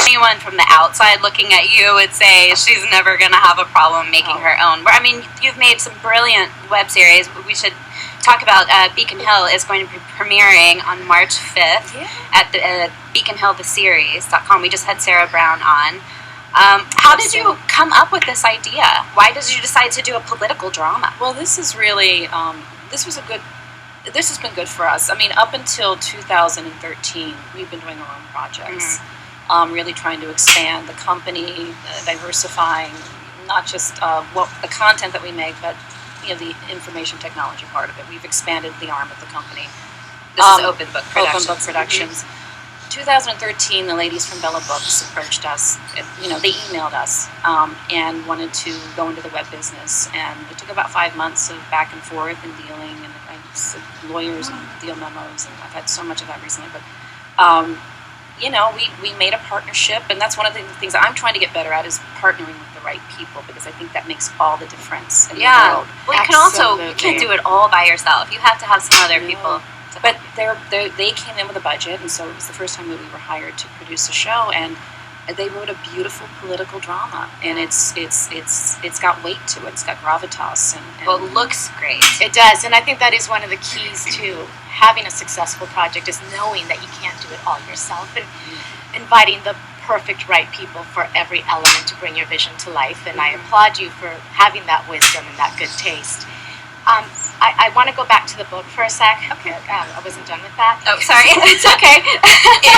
Anyone from the outside looking at you would say she's never going to have a problem making her own. I mean, you've made some brilliant web series. We should talk about Beacon Hill is going to be premiering on March 5th at the beaconhilltheseries.com. We just had Sarah Brown on. How did you come up with this idea? Why did you decide to do a political drama? Well, this is really, this has been good for us. I mean, up until 2013, we've been doing our own projects, really trying to expand the company, diversifying not just the content that we make, but the information technology part of it. We've expanded the arm of the company. This is Open Book Productions. Open Book Productions. 2013, the ladies from Bella Books approached us. They emailed us and wanted to go into the web business. And it took about 5 months of back and forth and dealing, and lawyers and deal memos, and I've had so much of that recently. But we made a partnership, and that's one of the things that I'm trying to get better at is partnering with the right people, because I think that makes all the difference in the world. Well, you can't do it all by yourself. You have to have some other people. But they came in with a budget, and so it was the first time that we were hired to produce a show, and they wrote a beautiful political drama, and it's got weight to it. It's got gravitas, and well, it looks great. It does, and I think that is one of the keys to having a successful project is knowing that you can't do it all yourself, and inviting the perfect right people for every element to bring your vision to life. And I applaud you for having that wisdom and that good taste. I want to go back to the book for a sec. Okay. I wasn't done with that. Oh, sorry. It's okay.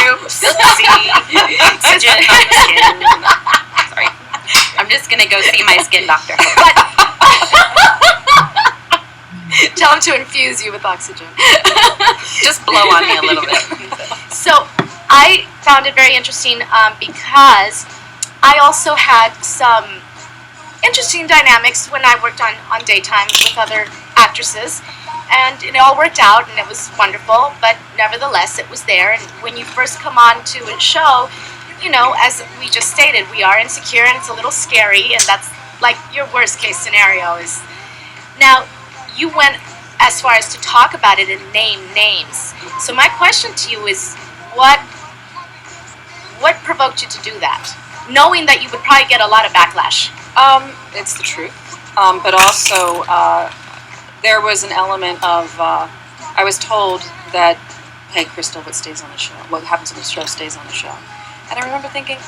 Oops. Oxygen on the skin. Sorry. I'm just going to go see my skin doctor. Tell him to infuse you with oxygen. Just blow on me a little bit. So I found it very interesting because I also had some interesting dynamics when I worked on daytime with other actresses, and it all worked out and it was wonderful, but nevertheless it was there. And when you first come on to a show, as we just stated, we are insecure and it's a little scary, and that's like your worst case scenario is. Now, you went as far as to talk about it and name names. So my question to you is, what provoked you to do that, knowing that you would probably get a lot of backlash? It's the truth, but also there was an element of I was told that, hey, Crystal, what stays on the show, what happens on the show stays on the show, and I remember thinking,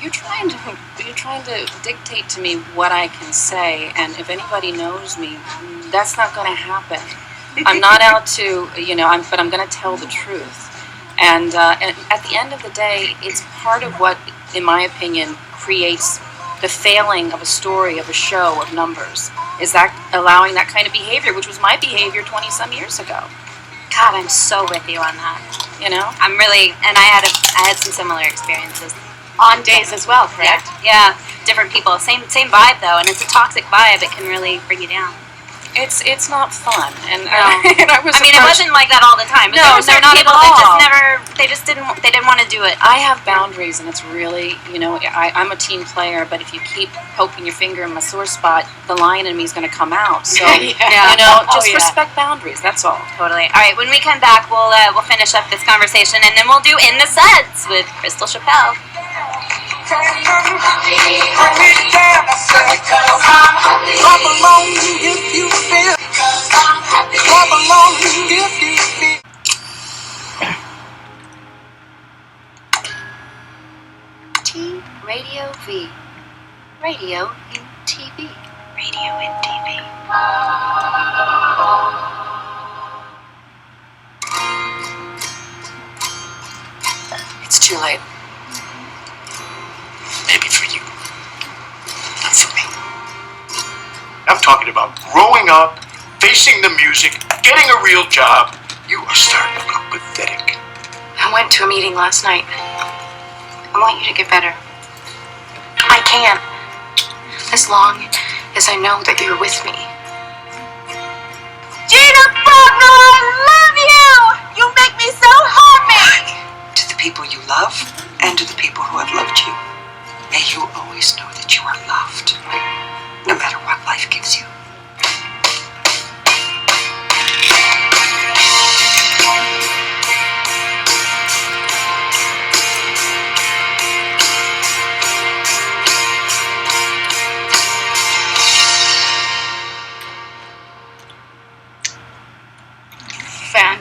you're trying to dictate to me what I can say, and if anybody knows me, that's not going to happen. I'm not out to, but I'm going to tell the truth, and at the end of the day, it's part of what, in my opinion, creates the failing of a story, of a show, of numbers, is that allowing that kind of behavior, which was my behavior 20-some years ago. God, I'm so with you on that. I'm really, and I had some similar experiences. On days as well, correct? Yeah, different people, same vibe though, and it's a toxic vibe. It can really bring you down. It's not fun, and no. and it wasn't like that all the time. But no, there were not people at all. that they didn't want to do it. I have boundaries, and it's really, I'm a team player, but if you keep poking your finger in my sore spot, the lion in me is going to come out. So, just respect boundaries. That's all. Totally. All right, when we come back, we'll finish up this conversation, and then we'll do In the Suds with Crystal Chappell. TradioV. Radio in TV. Radio in TV. It's too late. Maybe for you. Not for me. I'm talking about growing up, facing the music, getting a real job. You are starting to look pathetic. I went to a meeting last night. I want you to get better. I can. As long as I know that you're with me. Gina Faulkner, I love you! You make me so happy! To the people you love, and to the people who have loved you, may you always know that you are loved, no matter what life gives you.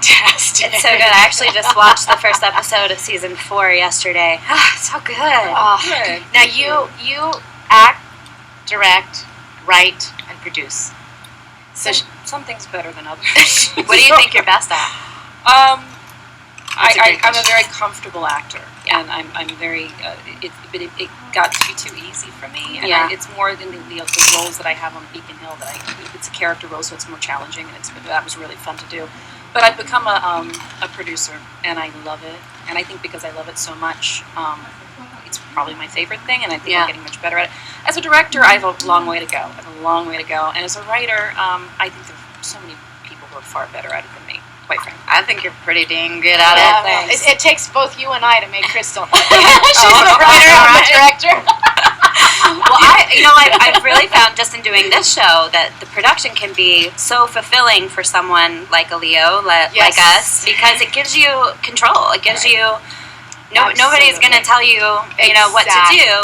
fantastic. It's so good. I actually just watched the first episode of season 4 yesterday. So good. Good. Now you act, direct, write, and produce. So Some things better than others. What do you think you're best at? I'm That's a great a question. very comfortable actor, and I'm very. But it got to be too easy for me, and Yeah. it's more than the roles that I have on Beacon Hill that it's a character role, so it's more challenging, and that was really fun to do. But I've become a producer, and I love it, and I think because I love it so much, it's probably my favorite thing, and I think Yeah. I'm getting much better at it. As a director, I have a long way to go. And as a writer, I think there are so many people who are far better at it than me, quite frankly. I think you're pretty dang good at Yeah, it. Thanks. it takes both you and I to make Crystal. She's the writer, I'm the director. Well, I've really found just in doing this show that the production can be so fulfilling for someone like a Leo, like Yes. us, because it gives you control. It gives you nobody's going to tell you, what to do.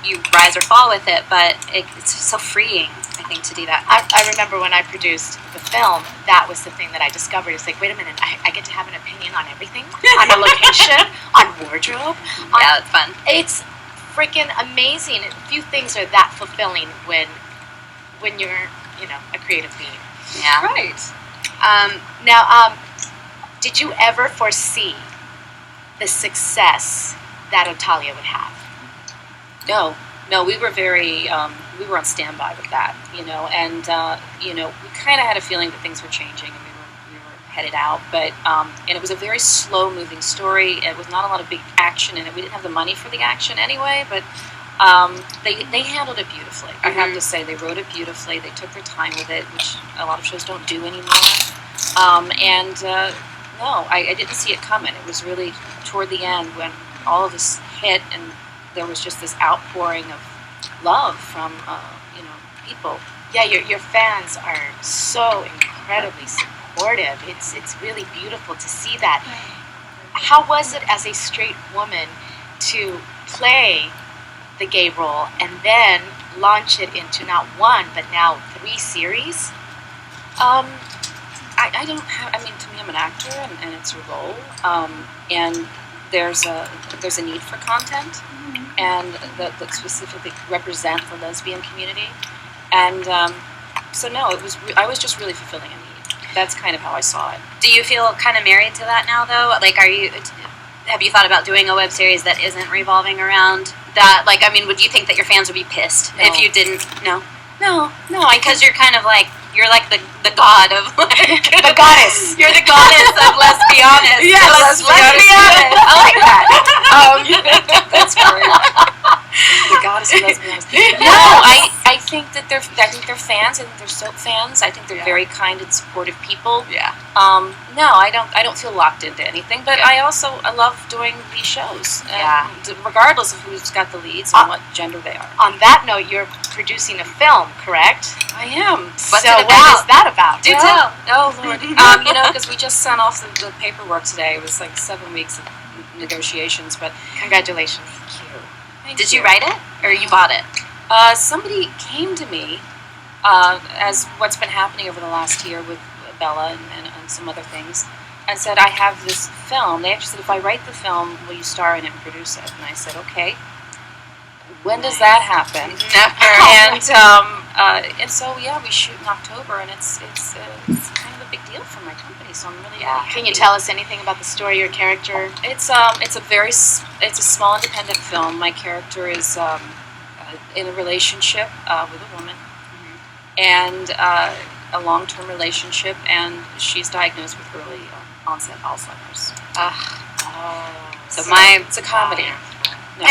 You rise or fall with it, but it's so freeing, I think, to do that. I remember when I produced the film, that was the thing that I discovered. It's like, wait a minute, I get to have an opinion on everything, on a location, on wardrobe. Yeah, it's fun. It's freaking amazing. Few things are that fulfilling when you're, a creative being. Yeah. Right. Now, did you ever foresee the success that Otalia would have? No, we were very, we were on standby with that, and, we kind of had a feeling that things were changing and we were headed out, but, and it was a very slow-moving story. It was not a lot of big action in it. We didn't have the money for the action anyway, but they handled it beautifully. I have to say, they wrote it beautifully. They took their time with it, which a lot of shows don't do anymore. No, I didn't see it coming. It was really toward the end when all of this hit and there was just this outpouring of love from, people. Yeah, your fans are so incredibly supportive. It's really beautiful to see that. How was it as a straight woman to play the gay role and then launch it into not one but now 3 series? I don't have. I mean, to me, I'm an actor, and it's a role. And there's a need for content, and that specifically represent the lesbian community. And so no, I was just really fulfilling a need. That's kind of how I saw it. Do you feel kind of married to that now, though? Like, have you thought about doing a web series that isn't revolving around that? Like, I mean, would you think that your fans would be pissed if you didn't? No. Because you're kind of like, you're like the god of like The goddess. You're the goddess of let's be honest. Yes, let's be honest. I like that. That's great. The goddess of lesbians. No, I think that they're fans. I think they're soap fans. I think they're very kind and supportive people. Yeah. No, I don't feel locked into anything. But I love doing these shows. Regardless of who's got the leads and what gender they are. On that note, you're producing a film, correct? I am. What's So it what is about? that about? Do tell. Oh Lord. Because we just sent off the paperwork today. It was like 7 weeks of negotiations, but Congratulations. Did you write it or you bought it? Somebody came to me as what's been happening over the last year with Bella and some other things, and said, I have this film. They actually said, if I write the film, will you star in it and produce it? And I said, okay. When does that happen? Never. And so we shoot in October, and it's kind of a big deal for my company. So I'm really happy. Can you tell us anything about the story, your character? It's a small independent film. My character is in a relationship with a woman, and a long-term relationship, and she's diagnosed with early onset Alzheimer's. So It's a comedy. No,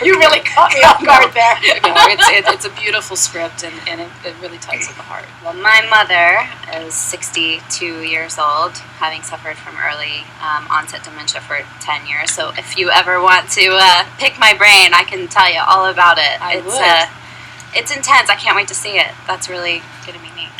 You really caught me off guard there. no, it's a beautiful script, and it really tugs at the heart. Well, my mother is 62 years old, having suffered from early onset dementia for 10 years. So if you ever want to pick my brain, I can tell you all about it. I would. It's intense. I can't wait to see it. That's really going to be neat.